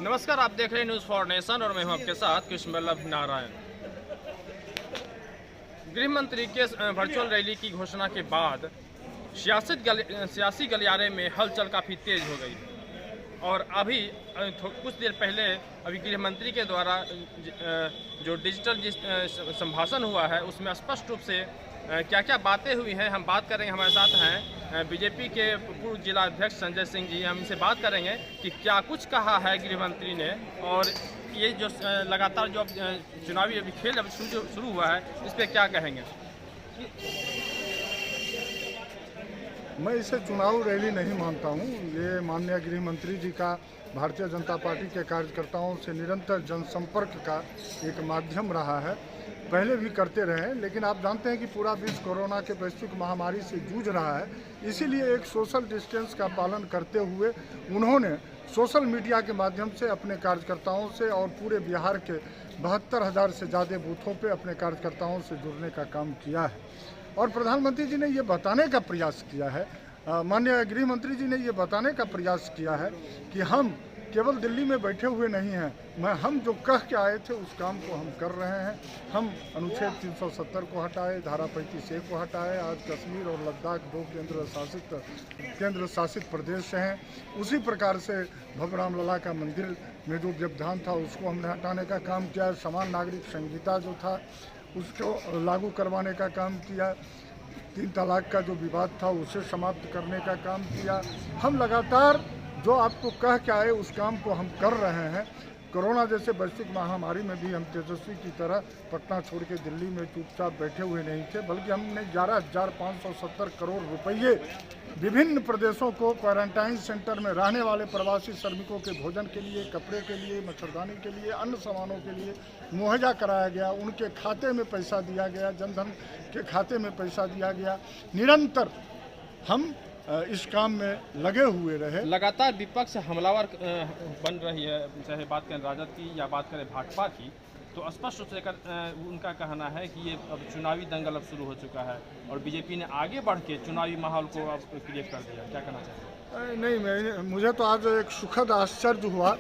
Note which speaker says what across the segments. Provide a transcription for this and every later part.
Speaker 1: नमस्कार, आप देख रहे हैं न्यूज़ फॉर नेशन और मैं हूं आपके साथ कृष्ण वल्लभ नारायण। गृह मंत्री के वर्चुअल रैली की घोषणा के बाद सियासी गलियारे में हलचल काफ़ी तेज हो गई और अभी कुछ देर पहले गृह मंत्री के द्वारा जो डिजिटल संभाषण हुआ है उसमें स्पष्ट रूप से क्या क्या बातें हुई हैं हम बात करेंगे। हमारे साथ हैं बीजेपी के पूर्व जिला अध्यक्ष संजय सिंह जी। हम इनसे बात करेंगे कि क्या कुछ कहा है गृह मंत्री ने और ये जो लगातार जो चुनावी अभी खेल अभी शुरू हुआ है इस पर क्या कहेंगे।
Speaker 2: मैं इसे चुनाव रैली नहीं मानता हूँ। ये माननीय गृह मंत्री जी का भारतीय जनता पार्टी के कार्यकर्ताओं से निरंतर जनसंपर्क का एक माध्यम रहा है, पहले भी करते रहे हैं। लेकिन आप जानते हैं कि पूरा विश्व कोरोना के वैश्विक महामारी से जूझ रहा है, इसीलिए एक सोशल डिस्टेंस का पालन करते हुए उन्होंने सोशल मीडिया के माध्यम से अपने कार्यकर्ताओं से और पूरे बिहार के 72,000 से ज़्यादा बूथों पे अपने कार्यकर्ताओं से जुड़ने का काम किया है। और प्रधानमंत्री जी ने ये बताने का प्रयास किया है, माननीय गृह मंत्री जी ने ये बताने का प्रयास किया है कि हम केवल दिल्ली में बैठे हुए नहीं हैं। हम जो कह के आए थे उस काम को हम कर रहे हैं। हम अनुच्छेद 370 को हटाए, धारा 35A को हटाए। आज कश्मीर और लद्दाख दो केंद्र शासित प्रदेश हैं। उसी प्रकार से भगवान लला का मंदिर में जो व्यवधान था उसको हमने हटाने का काम किया। समान नागरिक संहिता जो था उसको लागू करवाने का काम किया। 3 तलाक का जो विवाद था उसे समाप्त करने का काम किया। हम लगातार जो आपको कह के आए उस काम को हम कर रहे हैं। कोरोना जैसे वैश्विक महामारी में भी हम तेजस्वी की तरह पटना छोड़ के दिल्ली में चुपचाप बैठे हुए नहीं थे, बल्कि हमने 11,570 करोड़ रुपये विभिन्न प्रदेशों को क्वारंटाइन सेंटर में रहने वाले प्रवासी श्रमिकों के भोजन के लिए, कपड़े के लिए, मच्छरदानी के लिए, अन्य सामानों के लिए मुहैया कराया गया। उनके खाते में पैसा दिया गया, जनधन के खाते में पैसा दिया गया। निरंतर हम इस काम में लगे हुए रहे।
Speaker 1: लगातार विपक्ष हमलावर बन रही है, चाहे बात करें राजद की या बात करें भाजपा की, तो स्पष्ट रूप से उनका कहना है कि ये अब चुनावी दंगल अब शुरू हो चुका है और बीजेपी ने आगे बढ़ के चुनावी माहौल को अब क्रिएट कर दिया। क्या कहना चाहिए?
Speaker 2: नहीं, मुझे तो आज एक सुखद आश्चर्य हुआ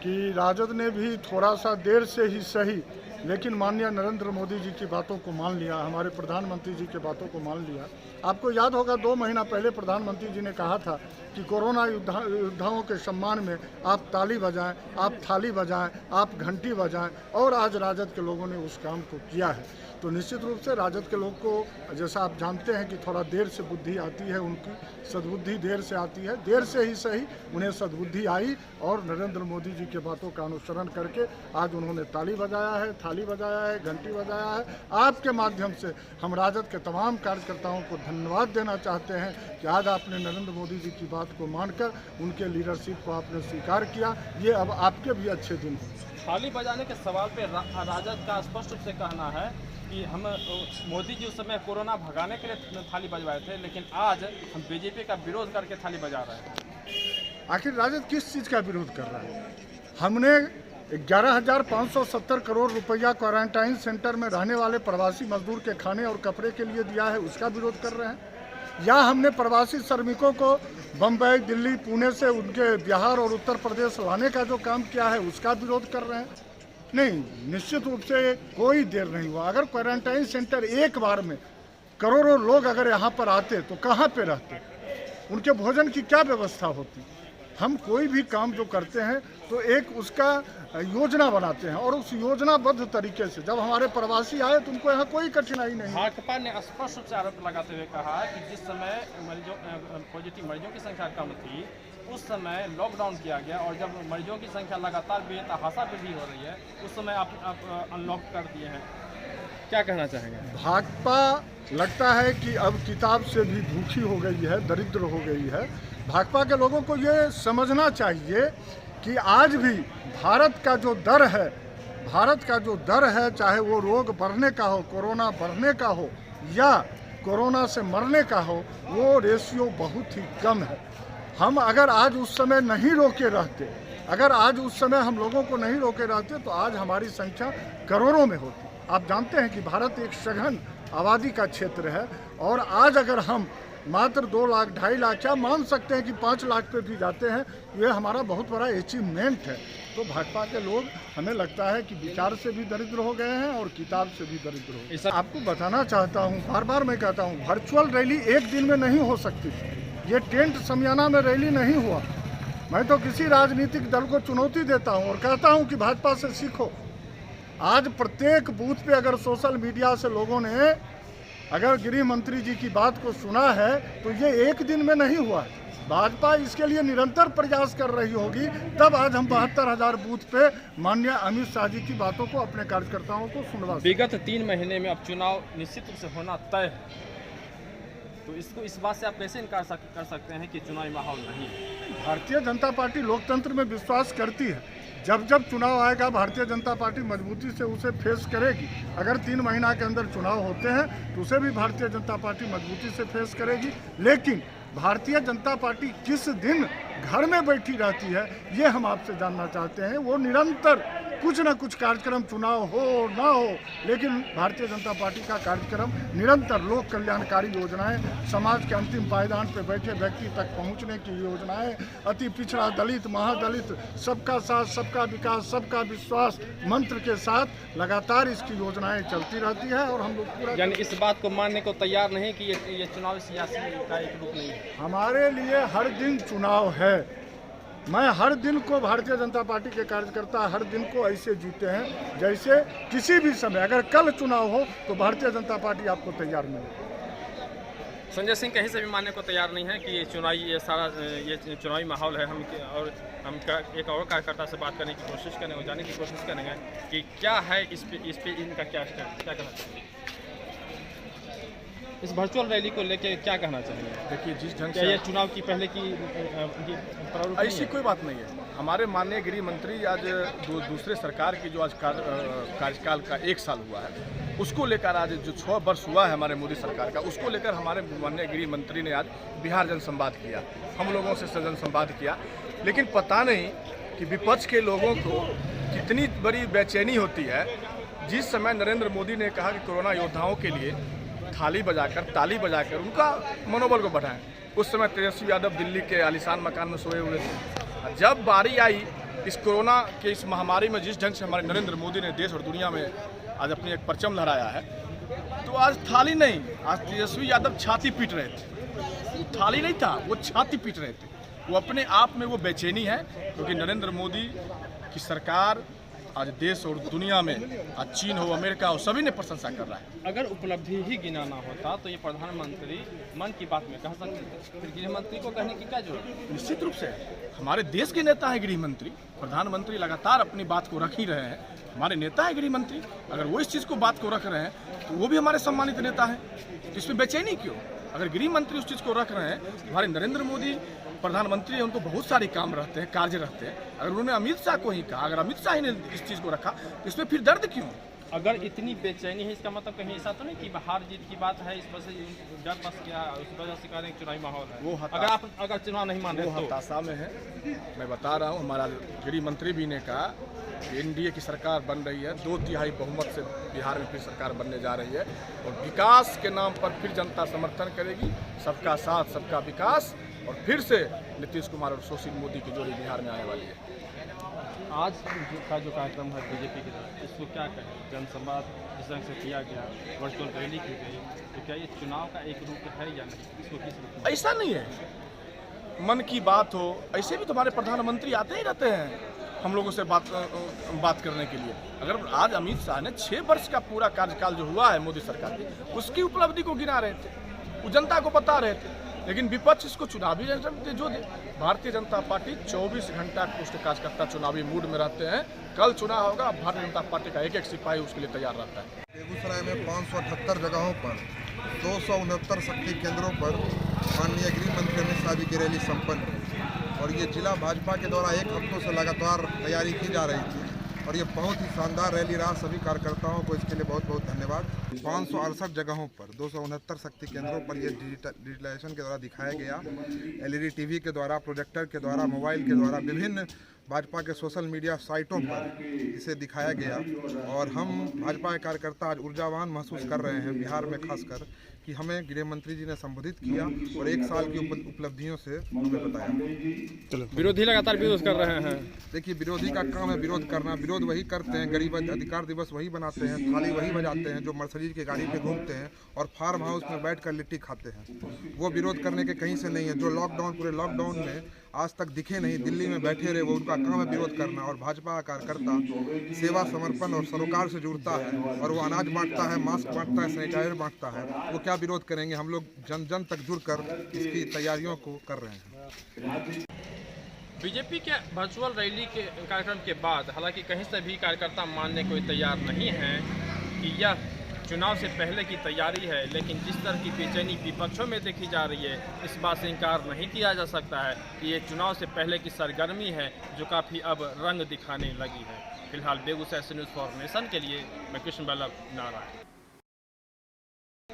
Speaker 2: कि राजद ने भी थोड़ा सा देर से ही सही लेकिन माननीय नरेंद्र मोदी जी की बातों को मान लिया, हमारे प्रधानमंत्री जी की बातों को मान लिया। आपको याद होगा 2 महीना पहले प्रधानमंत्री जी ने कहा था कि कोरोना योद्धाओं के सम्मान में आप ताली बजाएं, आप थाली बजाएं, आप घंटी बजाएं, और आज राजद के लोगों ने उस काम को किया है। तो निश्चित रूप से राजद के लोग को, जैसा आप जानते हैं कि थोड़ा देर से बुद्धि आती है, उनकी सद्बुद्धि देर से आती है। देर से ही सही उन्हें सद्बुद्धि आई और नरेंद्र मोदी जी के बातों का अनुसरण करके आज उन्होंने ताली बजाया है, थाली बजाया है, घंटी बजाया है। आपके माध्यम से हम राजद के तमाम कार्यकर्ताओं को धन्यवाद देना चाहते हैं कि आज आपने नरेंद्र मोदी जी की बात को मानकर उनके लीडरशिप को आपने स्वीकार किया। ये अब आपके भी अच्छे दिन हैं।
Speaker 1: थाली बजाने के सवाल पे राजद का स्पष्ट रूप से कहना है कि हम मोदी जी उस समय कोरोना भगाने के लिए थाली बजवाए थे, लेकिन आज हम बीजेपी का विरोध करके थाली बजा रहे हैं।
Speaker 2: आखिर राजद किस चीज़ का विरोध कर रहा है? हमने 11,570 करोड़ रुपया क्वारंटाइन सेंटर में रहने वाले प्रवासी मजदूर के खाने और कपड़े के लिए दिया है, उसका विरोध कर रहे हैं? या हमने प्रवासी श्रमिकों को बम्बई, दिल्ली, पुणे से उनके बिहार और उत्तर प्रदेश लाने का जो काम किया है उसका विरोध कर रहे हैं? नहीं, निश्चित रूप से कोई देर नहीं हुआ। अगर क्वारंटाइन सेंटर एक बार में करोड़ों लोग अगर यहाँ पर आते तो कहाँ पे रहते, उनके भोजन की क्या व्यवस्था होती? हम कोई भी काम जो करते हैं तो एक उसका योजना बनाते हैं और उस योजनाबद्ध तरीके से जब हमारे प्रवासी आए तो उनको यहाँ कोई कठिनाई नहीं।
Speaker 1: भाजपा ने स्पष्ट रूप से आरोप लगाते हुए कहा कि जिस समय पॉजिटिव मरीजों की संख्या कम थी उस समय लॉकडाउन किया गया और जब मरीजों की संख्या लगातार बेतहाशा वृद्धि हो रही है उस समय आप अनलॉक कर दिए हैं। क्या कहना चाहेंगे?
Speaker 2: भाजपा लगता है कि अब किताब से भी भूखी हो गई है, दरिद्र हो गई है। भाजपा के लोगों को ये समझना चाहिए कि आज भी भारत का जो दर है, चाहे वो रोग बढ़ने का हो, कोरोना बढ़ने का हो या कोरोना से मरने का हो, वो रेशियो बहुत ही कम है। हम अगर आज उस समय नहीं रोके रहते, अगर आज उस समय हम लोगों को नहीं रोके रहते तो आज हमारी संख्या करोड़ों में होती। आप जानते हैं कि भारत एक सघन आबादी का क्षेत्र है और आज अगर हम मात्र 2 लाख 2.5 लाख, क्या मान सकते हैं कि 5 लाख पे भी जाते हैं। ये हमारा बहुत बड़ा अचीवमेंट है। तो भाजपा के लोग, हमें लगता है कि विचार से भी दरिद्र हो गए हैं और किताब से भी दरिद्र हो गए। आपको बताना चाहता हूँ, बार बार मैं कहता हूँ, वर्चुअल रैली एक दिन में नहीं हो सकती। ये टेंट समियाना में रैली नहीं हुआ। मैं तो किसी राजनीतिक दल को चुनौती देता हूँ और कहता हूँ कि भाजपा से सीखो। आज प्रत्येक बूथ पे अगर सोशल मीडिया से लोगों ने अगर गृह मंत्री जी की बात को सुना है तो ये एक दिन में नहीं हुआ है। भाजपा इसके लिए निरंतर प्रयास कर रही होगी, तब आज हम 72,000 बूथ पे माननीय अमित शाह जी की बातों को अपने कार्यकर्ताओं को सुनवा।
Speaker 1: विगत 3 महीने में अब चुनाव निश्चित रूप से होना तय है, तो इसको इस बात से आप कैसे इनकार कर सकते हैं कि चुनावी माहौल नहीं है?
Speaker 2: भारतीय जनता पार्टी लोकतंत्र में विश्वास करती है। जब जब चुनाव आएगा भारतीय जनता पार्टी मजबूती से उसे फेस करेगी। अगर 3 महीना के अंदर चुनाव होते हैं तो उसे भी भारतीय जनता पार्टी मजबूती से फेस करेगी। लेकिन भारतीय जनता पार्टी किस दिन घर में बैठी रहती है, ये हम आपसे जानना चाहते हैं। वो निरंतर कुछ न कुछ कार्यक्रम, चुनाव हो ना हो, लेकिन भारतीय जनता पार्टी का कार्यक्रम निरंतर लोक कल्याणकारी योजनाएं, समाज के अंतिम पायदान पर बैठे व्यक्ति तक पहुंचने की योजनाएं, अति पिछड़ा, दलित, महादलित, सबका साथ, सबका विकास, सबका विश्वास मंत्र के साथ लगातार इसकी योजनाएं चलती रहती है। और हम लोग पूरा,
Speaker 1: यानी इस बात को मानने को तैयार नहीं कि ये चुनाव सियासी का एक रूप नहीं है।
Speaker 2: हमारे लिए हर दिन चुनाव है। मैं हर दिन को, भारतीय जनता पार्टी के कार्यकर्ता हर दिन को ऐसे जीते हैं जैसे किसी भी समय अगर कल चुनाव हो तो भारतीय जनता पार्टी आपको तैयार मिलेगी।
Speaker 1: संजय सिंह कहीं से भी मानने को तैयार नहीं है कि ये चुनावी माहौल है। हम एक और कार्यकर्ता से बात करने की कोशिश करेंगे, जानने की कोशिश करेंगे कि क्या है इस पे इनका क्या कहना चाहिए। इस वर्चुअल रैली को लेकर क्या कहना चाहिए?
Speaker 3: देखिए, जिस ढंग
Speaker 1: क्या
Speaker 3: से
Speaker 1: ये चुनाव की पहले की
Speaker 3: ऐसी कोई बात नहीं है। हमारे माननीय गृह मंत्री आज दूसरे सरकार की जो आज कार्यकाल का 1 साल हुआ है, उसको लेकर आज जो 6 वर्ष हुआ है हमारे मोदी सरकार का, उसको लेकर हमारे माननीय गृह मंत्री ने आज बिहार जनसंवाद किया, हम लोगों से जनसंवाद किया। लेकिन पता नहीं कि विपक्ष के लोगों को कितनी बड़ी बेचैनी होती है। जिस समय नरेंद्र मोदी ने कहा कि कोरोना योद्धाओं के लिए थाली बजाकर, ताली बजाकर उनका मनोबल को बढ़ाएं, उस समय तेजस्वी यादव दिल्ली के आलीशान मकान में सोए हुए थे। जब बारी आई इस कोरोना के इस महामारी में, जिस ढंग से हमारे नरेंद्र मोदी ने देश और दुनिया में आज अपनी एक परचम लहराया है, तो आज थाली नहीं, आज तेजस्वी यादव छाती पीट रहे थे। वो थाली नहीं था, वो छाती पीट रहे थे। वो अपने आप में वो बेचैनी है, क्योंकि नरेंद्र मोदी की सरकार आज देश और दुनिया में, आज चीन हो, अमेरिका हो, सभी ने प्रशंसा कर रहा है।
Speaker 1: अगर उपलब्धि ही गिनाना होता तो ये प्रधानमंत्री मन की बात में कह सकते थे, फिर गृह मंत्री को कहने की क्या जरूरत?
Speaker 3: निश्चित रूप से हमारे देश के नेता है गृह मंत्री। प्रधानमंत्री लगातार अपनी बात को रख ही रहे हैं। हमारे नेता है गृह मंत्री, अगर वो इस चीज़ को बात को रख रहे हैं तो वो भी हमारे सम्मानित नेता है। तो इसमें बेचैनी क्यों? अगर गृह मंत्री उस चीज़ को रख रहे हैं, हमारे नरेंद्र मोदी प्रधानमंत्री हैं, उनको बहुत सारे काम रहते हैं, कार्य रहते हैं। अगर उन्होंने अमित शाह को ही कहा, अगर अमित शाह ने इस चीज़ को रखा, तो इसमें फिर दर्द क्यों?
Speaker 1: अगर इतनी बेचैनी है, इसका मतलब कहीं ऐसा तो नहीं कि हार जीत की बात है, इस वजह से डर बस गया, उस वजह से कह रहे हैं चुनावी माहौल है।
Speaker 3: वो
Speaker 1: अगर चुनाव नहीं मान रहे
Speaker 3: वो हताशा में है। मैं बता रहा हूँ, हमारा गृह मंत्री भी ने कहा कि एनडीए की सरकार बन रही है, 2/3 बहुमत से बिहार में फिर सरकार बनने जा रही है, और विकास के नाम पर फिर जनता समर्थन करेगी। सबका साथ, सबका विकास, और फिर से नीतीश कुमार और सुशील मोदी की जोड़ी बिहार में आने वाली है।
Speaker 1: आज का जो कार्यक्रम है बीजेपी की तरफ, इसको क्या कहें? जनसंवाद जिस ढंग से किया गया, वर्चुअल रैली की गई, तो क्या ये चुनाव का एक रूप है या नहीं? इसको किस रूप में?
Speaker 3: ऐसा नहीं है, मन की बात हो, ऐसे भी तो हमारे प्रधानमंत्री आते ही रहते हैं हम लोगों से बात करने के लिए। अगर आज अमित शाह ने 6 वर्ष का पूरा कार्यकाल जो हुआ है मोदी सरकार की, उसकी उपलब्धि को गिना रहे थे, वो जनता को बता रहे थे। लेकिन विपक्ष इसको चुनावी जो दे। भारतीय जनता पार्टी 24 घंटा पुष्ट कार्यकर्ता चुनावी मूड में रहते हैं। कल चुनाव होगा, भारतीय जनता पार्टी का एक सिपाही उसके लिए तैयार रहता है।
Speaker 4: बेगूसराय में 578 जगहों पर 269 शक्ति केंद्रों पर माननीय गृह मंत्री अमित शाह जी की रैली संपन्न हुई, और ये जिला भाजपा के द्वारा 1 हफ्तों से लगातार तैयारी की जा रही थी, और ये बहुत ही शानदार रैली रहा। सभी कार्यकर्ताओं को इसके लिए बहुत बहुत धन्यवाद। 568 जगहों पर 269 शक्ति केंद्रों पर ये डिजिटलाइजेशन के द्वारा दिखाया गया। LED टीवी के द्वारा, प्रोजेक्टर के द्वारा, मोबाइल के द्वारा, विभिन्न भाजपा के सोशल मीडिया साइटों पर इसे दिखाया गया, और हम भाजपा के कार्यकर्ता आज ऊर्जावान महसूस कर रहे हैं बिहार में खासकर, कि हमें गृह मंत्री जी ने संबोधित किया और 1 साल की उपलब्धियों से हमें बताया।
Speaker 1: विरोधी लगातार विरोध कर रहे हैं।
Speaker 4: देखिए, विरोधी का काम है विरोध करना। विरोध वही करते हैं, गरीब अधिकार दिवस वही बनाते हैं, थाली वही बजाते हैं जो मर्सिडीज की गाड़ी पे घूमते हैं और फार्म हाउस में बैठकर लिट्टी खाते हैं। वो विरोध करने के कहीं से नहीं है। जो पूरे लॉकडाउन में आज तक दिखे नहीं, दिल्ली में बैठे रहे, वो उनका काम है विरोध करना। और भाजपा का कार्यकर्ता सेवा, समर्पण और सरोकार से जुड़ता है और वो अनाज बांटता है, मास्क बांटता है, सैनिटाइजर बांटता है। वो क्या विरोध करेंगे? हम लोग जन जन तक जुड़कर इसकी तैयारियों को कर रहे हैं।
Speaker 1: बीजेपी के वर्चुअल रैली के कार्यक्रम के बाद हालांकि कहीं से भी कार्यकर्ता मानने को तैयार नहीं हैं कि यह चुनाव से पहले की तैयारी है, लेकिन जिस तरह की बेचैनी विपक्षों में देखी जा रही है, इस बात से इनकार नहीं किया जा सकता है कि ये चुनाव से पहले की सरगर्मी है जो काफ़ी अब रंग दिखाने लगी है। फिलहाल बेगूसराय से न्यूज़ फॉर नेशन के लिए मैं कृष्ण बल्लभ नारायण।